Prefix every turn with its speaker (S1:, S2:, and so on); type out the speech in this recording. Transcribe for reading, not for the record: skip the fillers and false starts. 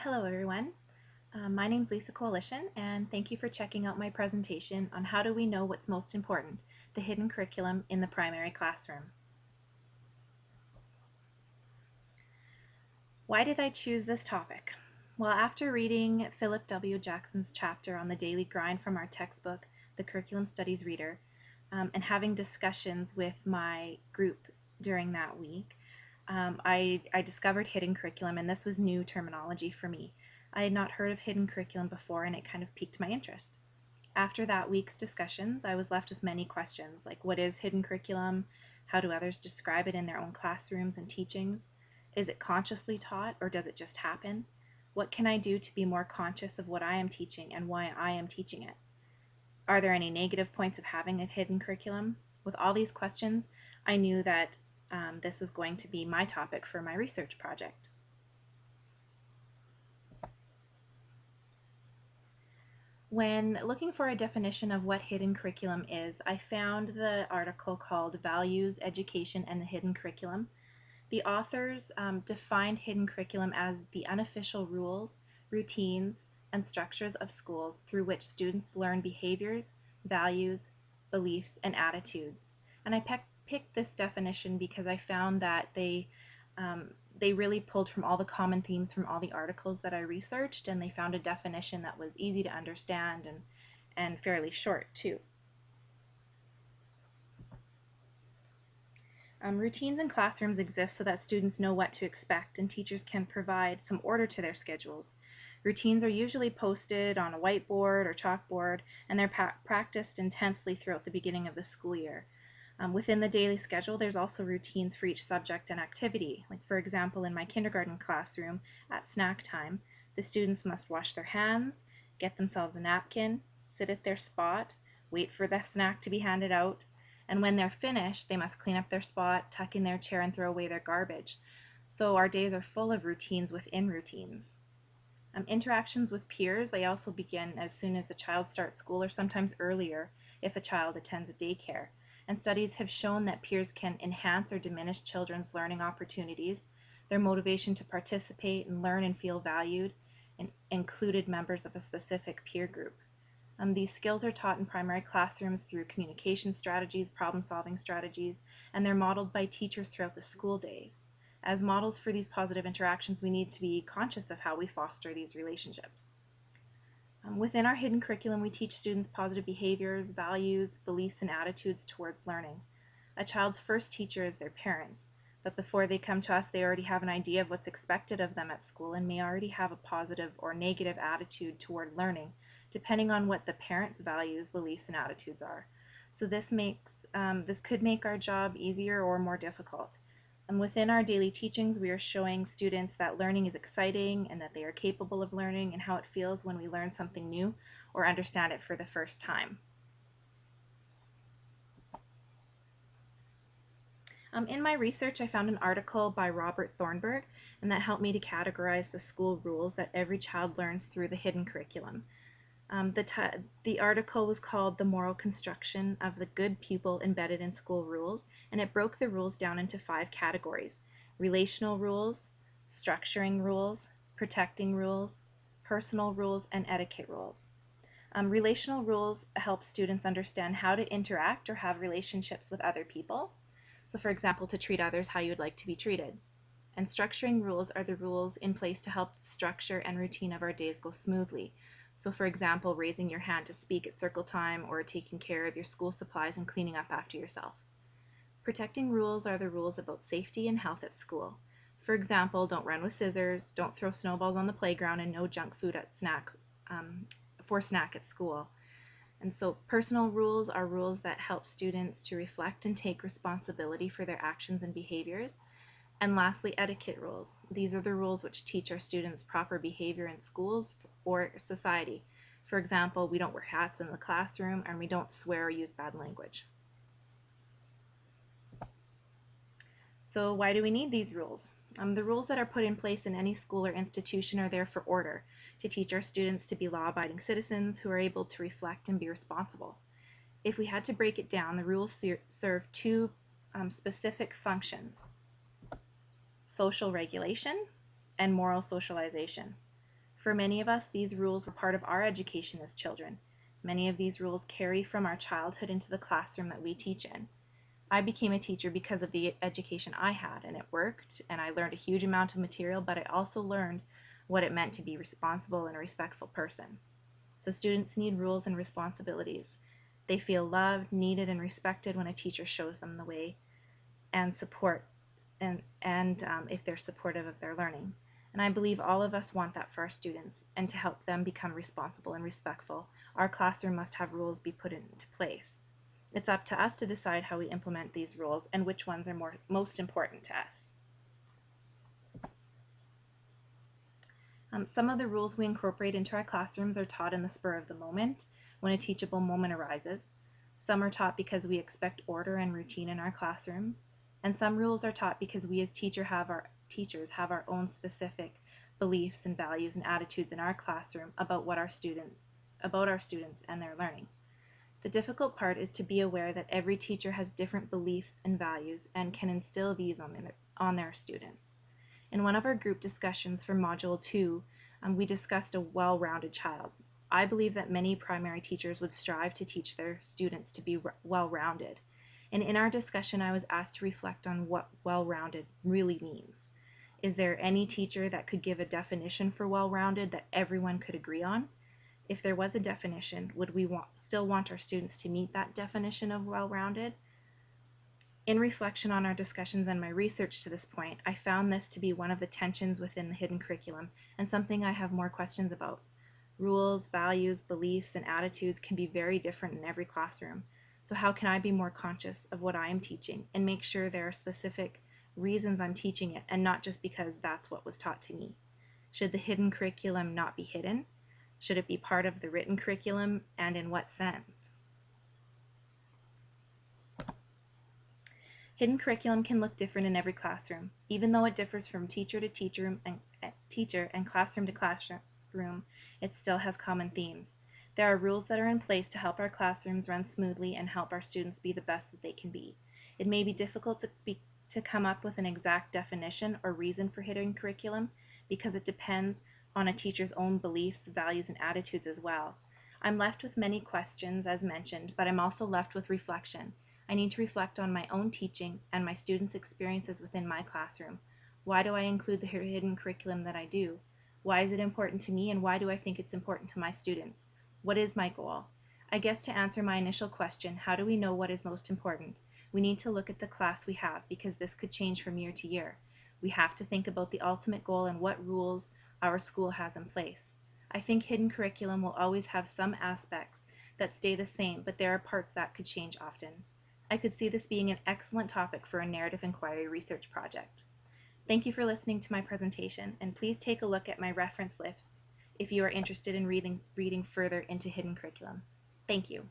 S1: Hello everyone, my name is Lisa Coalition and thank you for checking out my presentation on how do we know what's most important, the hidden curriculum in the primary classroom. Why did I choose this topic? Well, after reading Philip W. Jackson's chapter on the daily grind from our textbook, The Curriculum Studies Reader, and having discussions with my group during that week, I discovered hidden curriculum, and this was new terminology for me. I had not heard of hidden curriculum before, and it kind of piqued my interest. After that week's discussions, I was left with many questions like what is hidden curriculum? How do others describe it in their own classrooms and teachings? Is it consciously taught or does it just happen? What can I do to be more conscious of what I am teaching and why I am teaching it? Are there any negative points of having a hidden curriculum? With all these questions, I knew that this was going to be my topic for my research project. When looking for a definition of what hidden curriculum is, I found the article called Values, Education, and the Hidden Curriculum. The authors defined hidden curriculum as the unofficial rules, routines, and structures of schools through which students learn behaviors, values, beliefs, and attitudes. And I picked this definition because I found that they really pulled from all the common themes from all the articles that I researched, and they found a definition that was easy to understand and fairly short too. Routines in classrooms exist so that students know what to expect and teachers can provide some order to their schedules. Routines are usually posted on a whiteboard or chalkboard, and they're practiced intensely throughout the beginning of the school year. Within the daily schedule, there's also routines for each subject and activity. Like for example, in my kindergarten classroom, at snack time, the students must wash their hands, get themselves a napkin, sit at their spot, wait for the snack to be handed out, and when they're finished, they must clean up their spot, tuck in their chair, and throw away their garbage. So our days are full of routines within routines. Interactions with peers, they also begin as soon as a child starts school or sometimes earlier if a child attends a daycare. And studies have shown that peers can enhance or diminish children's learning opportunities, their motivation to participate and learn and feel valued, and included members of a specific peer group. These skills are taught in primary classrooms through communication strategies, problem-solving strategies, and they're modeled by teachers throughout the school day. As models for these positive interactions, we need to be conscious of how we foster these relationships. Within our hidden curriculum, we teach students positive behaviors, values, beliefs, and attitudes towards learning. A child's first teacher is their parents, but before they come to us, they already have an idea of what's expected of them at school and may already have a positive or negative attitude toward learning, depending on what the parents' values, beliefs, and attitudes are. So this could make our job easier or more difficult. And within our daily teachings, we are showing students that learning is exciting and that they are capable of learning and how it feels when we learn something new or understand it for the first time. In my research, I found an article by Robert Thornburg, and that helped me to categorize the school rules that every child learns through the hidden curriculum. The article was called The Moral Construction of the Good Pupil Embedded in School Rules, and it broke the rules down into 5 categories: relational rules, structuring rules, protecting rules, personal rules, and etiquette rules. Relational rules help students understand how to interact or have relationships with other people. So for example, to treat others how you would like to be treated. And structuring rules are the rules in place to help the structure and routine of our days go smoothly. So for example, raising your hand to speak at circle time or taking care of your school supplies and cleaning up after yourself. Protecting rules are the rules about safety and health at school. For example, don't run with scissors, don't throw snowballs on the playground, and no junk food at snack at school. And so personal rules are rules that help students to reflect and take responsibility for their actions and behaviors. And lastly, etiquette rules. These are the rules which teach our students proper behavior in schools or society. For example, we don't wear hats in the classroom and we don't swear or use bad language. So why do we need these rules? The rules that are put in place in any school or institution are there for order, to teach our students to be law-abiding citizens who are able to reflect and be responsible. If we had to break it down, the rules serve 2 specific functions: social regulation and moral socialization. For many of us, these rules were part of our education as children. Many of these rules carry from our childhood into the classroom that we teach in. I became a teacher because of the education I had, and it worked, and I learned a huge amount of material, but I also learned what it meant to be responsible and a respectful person. So students need rules and responsibilities. They feel loved, needed, and respected when a teacher shows them the way and support, and if they're supportive of their learning. And I believe all of us want that for our students, and to help them become responsible and respectful, our classroom must have rules be put into place. It's up to us to decide how we implement these rules and which ones are most important to us. Some of the rules we incorporate into our classrooms are taught in the spur of the moment when a teachable moment arises. Some are taught because we expect order and routine in our classrooms, and some rules are taught because we as teachers have our own specific beliefs and values and attitudes in our classroom about our students and their learning. The difficult part is to be aware that every teacher has different beliefs and values and can instill these on their students. In one of our group discussions for Module 2, we discussed a well-rounded child. I believe that many primary teachers would strive to teach their students to be well-rounded. And in our discussion, I was asked to reflect on what well-rounded really means. Is there any teacher that could give a definition for well-rounded that everyone could agree on? If there was a definition, would we still want our students to meet that definition of well-rounded? In reflection on our discussions and my research to this point, I found this to be one of the tensions within the hidden curriculum and something I have more questions about. Rules, values, beliefs, and attitudes can be very different in every classroom. So how can I be more conscious of what I am teaching and make sure there are specific reasons I'm teaching it and not just because that's what was taught to me? Should the hidden curriculum not be hidden? Should it be part of the written curriculum, and in what sense? Hidden curriculum can look different in every classroom. Even though it differs from teacher to teacher and classroom to classroom, it still has common themes. There are rules that are in place to help our classrooms run smoothly and help our students be the best that they can be. It may be difficult to come up with an exact definition or reason for hidden curriculum because it depends on a teacher's own beliefs, values, and attitudes as well. I'm left with many questions, as mentioned, but I'm also left with reflection. I need to reflect on my own teaching and my students' experiences within my classroom. Why do I include the hidden curriculum that I do? Why is it important to me, and why do I think it's important to my students? What is my goal? I guess to answer my initial question, how do we know what is most important? We need to look at the class we have because this could change from year to year. We have to think about the ultimate goal and what rules our school has in place. I think hidden curriculum will always have some aspects that stay the same, but there are parts that could change often. I could see this being an excellent topic for a narrative inquiry research project. Thank you for listening to my presentation, and please take a look at my reference list if you are interested in reading further into hidden curriculum. Thank you.